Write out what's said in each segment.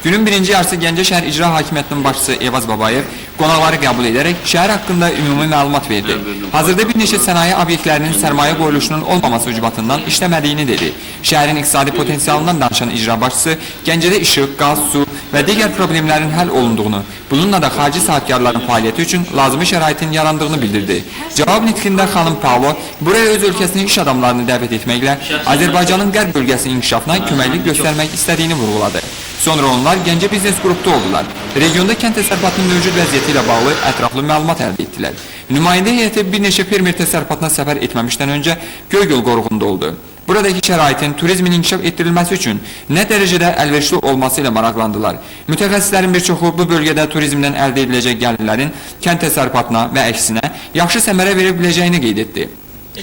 Günün birinci yarısı Gəncə şəhər İcra Hakimiyyətinin başçısı Evaz Babayev qonaqları qəbul edərək şəhər haqqında ümumi məlumat verdi. Hazırda bir neçə sənaye obyektlərinin sərmayə qoyuluşunun olmaması ucbatından işləmədiyini dedi. Şəhərin iqtisadi potensialından danışan icra başçısı Gəncədə işıq, qaz, su və digər problemlərin həll olunduğunu, bununla da xarici sahibkarların fəaliyyəti üçün lazımi şəraitin yarandığını bildirdi. Cavab nitqində xanım Paolo buraya öz ölkəsinin iş adamlarını dəvət etməklə Azərbaycanın qərb bölgəsinin inkişafına köməklik göstərmək istədiyini vurğuladı. Sonra onlar Gəncə biznes qrupda oldular. Regionda kənd təsərrüfatının mövcud vəziyyəti ilə bağlı ətraflı məlumat əldə etdilər. Nümayəndə heyəti bir neçə fermer təsərrüfatına səfər etməmişdən öncə Göygöl qoruğunda oldu. Buradakı şəraitin turizmin inkişaf etdirilməsi üçün nə dərəcədə əlverişli olması ilə maraqlandılar. Mütəxəssislərin bir çoxu bu bölgədə turizmdən əldə ediləcək gəlirlərin kənd təsərrüfatına və əksinə yaxşı səmərə verə biləcəyini qeyd etdi.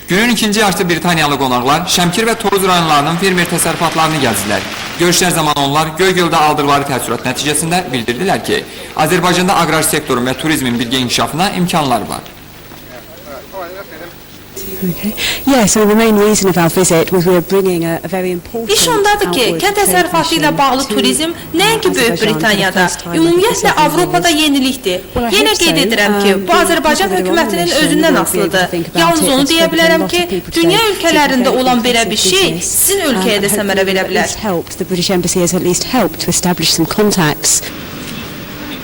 Günün ikinci yarısı Britaniyalı qonaqlar Şəmkir və Tovuz rayonlarının fermer təsərrüfatlarını gəzdilər. Görüşlər zamanı onlar Göygöldə aldıqları təəssürat nəticəsində bildirdilər ki, Azərbaycanda aqrar sektorun və turizmin birgə inkişafına imkanlar var. Yes, so the main reason of our visit was we were bringing a very important İş ondadır ki, kənd təsərrüfatı ilə bağlı turizm nəinki Böyük Britaniyada, ümumiyyətlə Avropada yenilikdir. Yenə qeyd edirəm ki, bu Azərbaycan hökumətinin özündən asılıdır. Yalnız onu deyə bilərəm ki, dünya ölkələrində olan belə bir şey sizin ölkəyə də səmərə verə bilər. The British Embassy has at least helped to establish some contacts.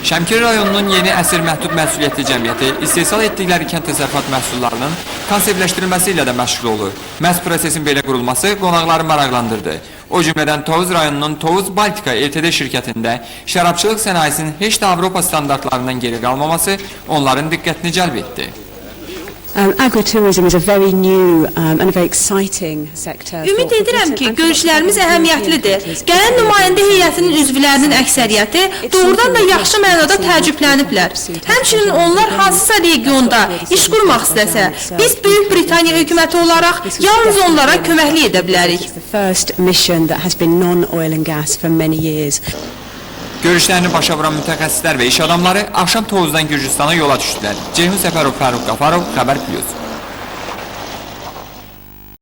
Şəmkir rayonunun yeni əsir məhdud məsuliyyətli cəmiyyəti istehsal etdikləri kənd təsərrüfat məhsullarının konseptləşdirilməsi ilə də məşğul olur. Məhz prosesin belə qurulması qonaqları maraqlandırdı. O cümlədən Tovuz rayonunun Tovuz Baltika LTD şirkətində şərabçılıq sənayesinin heç də Avropa standartlarından geri qalmaması onların diqqətini cəlb etdi. Agritourism is a very new and a very exciting sector. Ümid edirəm ki, görüşlərimiz əhəmiyyətlidir. Gələn nümayəndə heyətinin üzvlərinin əksəriyyəti doğrudan da yaxşı mənada təəccübləniblər. Həmçinin onlar hansısa regionda iş qurmaq istəsə, biz Böyük Britaniya hökuməti olaraq yalnız onlara köməklik edə bilərik. The first mission that has been non-oil and gas for many years. Görüşlərini başa vuran mütəxəssislər və iş adamları axşam Tovuzdan Gürcüstana yola düşdülər. Ceyhun Səfərov, Fəruq Qafarov, Xəbər Plus.